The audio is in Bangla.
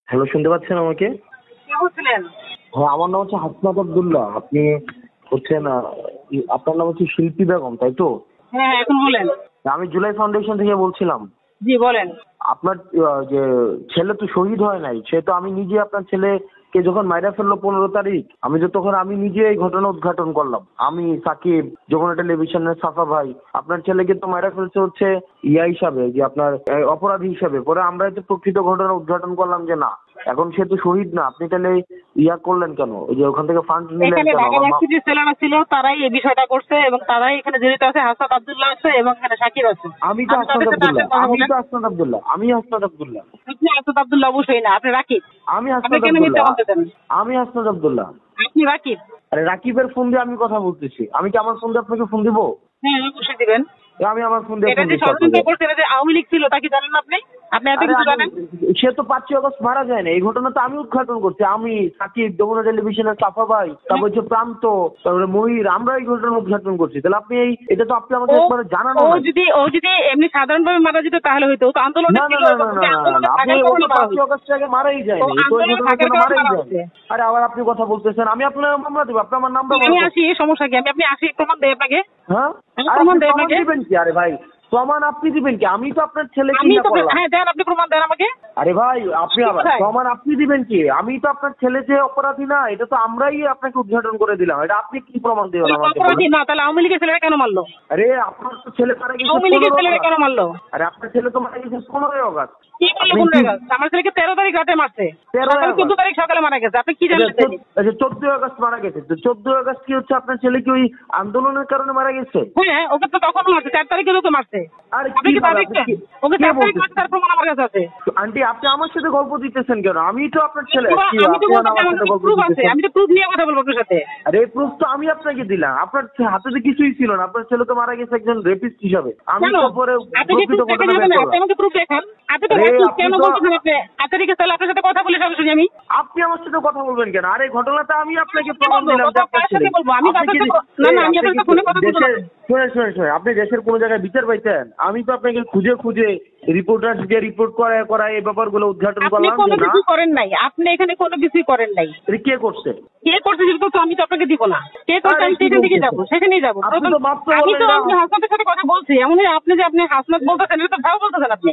হ্যালো, শুনতে পাচ্ছেন আমাকে? কে বলছিলেন? হ্যাঁ, আমার নাম হচ্ছে হাসনাত আব্দুল্লাহ। আপনি হচ্ছেন আপনার নাম হচ্ছে শিল্পী বেগম, তাই তো? হ্যাঁ হ্যাঁ, এখন বলেন। আমি জুলাই ফাউন্ডেশন থেকে বলছিলাম। জি বলেন। আপনার যে ছেলে তো শহীদ হয় নাই, সে তো আমি নিজে আপনার ছেলেকে যখন মাইরা ফেললো 15 তারিখ, তখন আমি নিজে এই ঘটনা উদ্ঘাটন করলাম। আমি সাকিব, যমুনা টেলিভিশনের সাফা ভাই, আপনার ছেলেকে তো মাইরা ফেলছে হচ্ছে ইয়া হিসাবে, যে আপনার অপরাধী হিসাবে। পরে আমরা যে প্রকৃত ঘটনা উদ্ঘাটন করলাম যে না, এখন সে তো শহীদ না, আপনি তাহলে ইয়া করলেন কেন? ওই যে ওখান থেকে ফান্ড নিলেন এখানে কেন? ঢাকা ভার্সিটির ছেলেরা ছিল, তারাই এই বিষয়টা করছে এবং তারাই এখানে জড়িত আছে। হাসনাত আব্দুল্লাহ আছে এবং এখানে শাকিব আছে। আমি তো হাসনাত আব্দুল্লাহ। আপনি হাসনাত আব্দুল্লাহ অবশ্যই না, আপনি রাকিব। আমি আপনি হাসনাত কেন মিথ্যা আব্দুল্লাহ। বলতেছেন? আমি হাসনাত আব্দুল্লাহ। আপনি রাকিব। আরে রাকিবের ফোন দিয়ে আমি কথা বলতেছি। আমি কি আমার ফোন দিয়ে আপনাকে ফোন দিব? হ্যাঁ অবশ্যই দিবেন। আমি আমার ফোন দিয়ে এটা ফোন যে দিচ্ছি ষড়যন্ত্র আপনাকে। করছে, এটা যে আওয়ামী লীগ ছিল, তা কি জানেন আপনি? আপনি এত কিছু জানেন? সে তো 5ই আগস্ট মারা যায় না, এই ঘটনা তো আমি উদ্ঘাটন করছি। আমি, সাকিব, যমুনা টেলিভিশনের সাফা ভাই, তারপর হচ্ছে প্রান্ত, তারপরে মহির, আমরা এই ঘটনা উদ্ঘাটন করছি। তাহলে আপনি এটা তো আপনি আমাকে একবার জানানো ও নাই। যদি এমনি সাধারণভাবে মারা যেত তাহলে হয়তো, ও তো আন্দোলনে না ছিল। না না না না না, আপনি ও তো 5ই আগস্ট আগে মারাই যায়নি, এই তো এই ঘটনার জন্য মারাই যায়নি। আরে আবার আপনি কথা বলতেছেন, আমি আপনার মামলা দেবো, আপনি আমার নামটা আমি আসি, সমস্যা কি? আপনি আসি, প্রমাণ দেয় আপনাকে। হ্যাঁ, প্রমাণ দেয় প্রমাণ আপনাকে। দিবেন কি? আরে ভাই, প্রমাণ আপনি দিবেন কি? আমি তো আপনার ছেলে আমি কিনা তো করলাম। হ্যাঁ দেন, আপনি প্রমাণ দেন আমাকে। আরে ভাই, আপনি আবার কোথায়? প্রমাণ আপনি দিবেন কি? আমি তো আপনার ছেলে যে অপরাধী না, এটা তো আমরাই আপনাকে উদ্ঘাটন করে দিলাম। এটা আপনি কি প্রমাণ দিবেন আমাকে অপরাধী বলেন? না, তাহলে আওয়ামী লীগের ছেলেরা কেন মারলো? আরে আপনার তো ছেলে মারা গেছে আওয়ামী লীগের 15 ছেলেরা কেন আগস্ট। মারলো? আরে আপনার ছেলে তো মারা গেছে 15 আগস্ট। কি করলো আপনি কোন কি জায়গা? আমার ছেলেকে 13 তারিখ রাতে মারছে, 13 সকাল 14 আগস্ট? তারিখ সকালে মারা গেছে। আপনি কি জানলেন? 14 আগস্ট মারা গেছে। তো 14 আগস্ট কি হচ্ছে আপনার ছেলে কি ওই আন্দোলনের কারণে মারা গেছে? হ্যাঁ, ওকে তো তখনও মারছে, 4 তারিখেও তো মারছে। আরে আপনি কি কি তা বলেন? দেখছেন? ওকে 4 তারিখ মারছে, তার প্রমাণ আমার কাছে আছে। আন্টি, আপনি আমার সাথে গল্প দিতেছেন কেন? আমি তো আপনার ছেলে। কি আমি তো আপনি বলতে আমার সাথে গল্প প্রুফ আছে, দিতেছেন? আমি তো প্রুফ নিয়ে কথা বলবো আপনার সাথে। আরে এই প্রুফ তো আমি আপনাকে দিলাম। আপনার হাতে তো কিছুই ছিল না, আপনার ছেলে তো মারা গেছে একজন রেপিস্ট হিসাবে। আমি কেন? তো পরে আপনি কি প্রকৃত প্রুফ দেখে ঘটনা বের যাবেন? আপনি করলাম। আমাকে প্রুফ দেখান। আপনি তো আরে রাখুন, আপনি কেন তো বলতেছেন আপনি? আচ্ছা ঠিক আছে, তাহলে আপনার সাথে কথা বলে সরাসরি আমি। আপনি আমার সাথে কথা বলবেন কেন? আরে ঘটনাটা আমি আপনাকে কি প্রমাণ বলবো? দিলাম যে কথা আপনার কার ছেলে। সাথে বলবো? আমি আপনি আপনার কি সাথে না না, আমি আপনার সাথে ফোনে কথা বলবো না। শুনে আপনি দেশের কোনো জায়গায় বিচার পাইতেন? আমি তো আপনাকে খুঁজে খুঁজে রিপোর্টারকে রিপোর্ট করা এই ব্যাপারগুলো উদ্ঘাটন আপনি করলাম কোনো যে না। কিছু করেন নাই, আপনি এখানে কোনো কিছুই করেন নাই। এটা কে করছে? কে করছে সেটা তো আমি তো আপনাকে দিব না। কে করছে আমি আরে কি সেখান থেকে যাবো, বলতেছেন? সেখানেই যাবো। আপনি তো মাত্র আমি তো বললেন না। আপনি হাসনাতের সাথে কথা বলছি, এমন আপনি যে আপনি হাসনাত বলতেছেন, এটা তো ভাও বলতেছেন আপনি।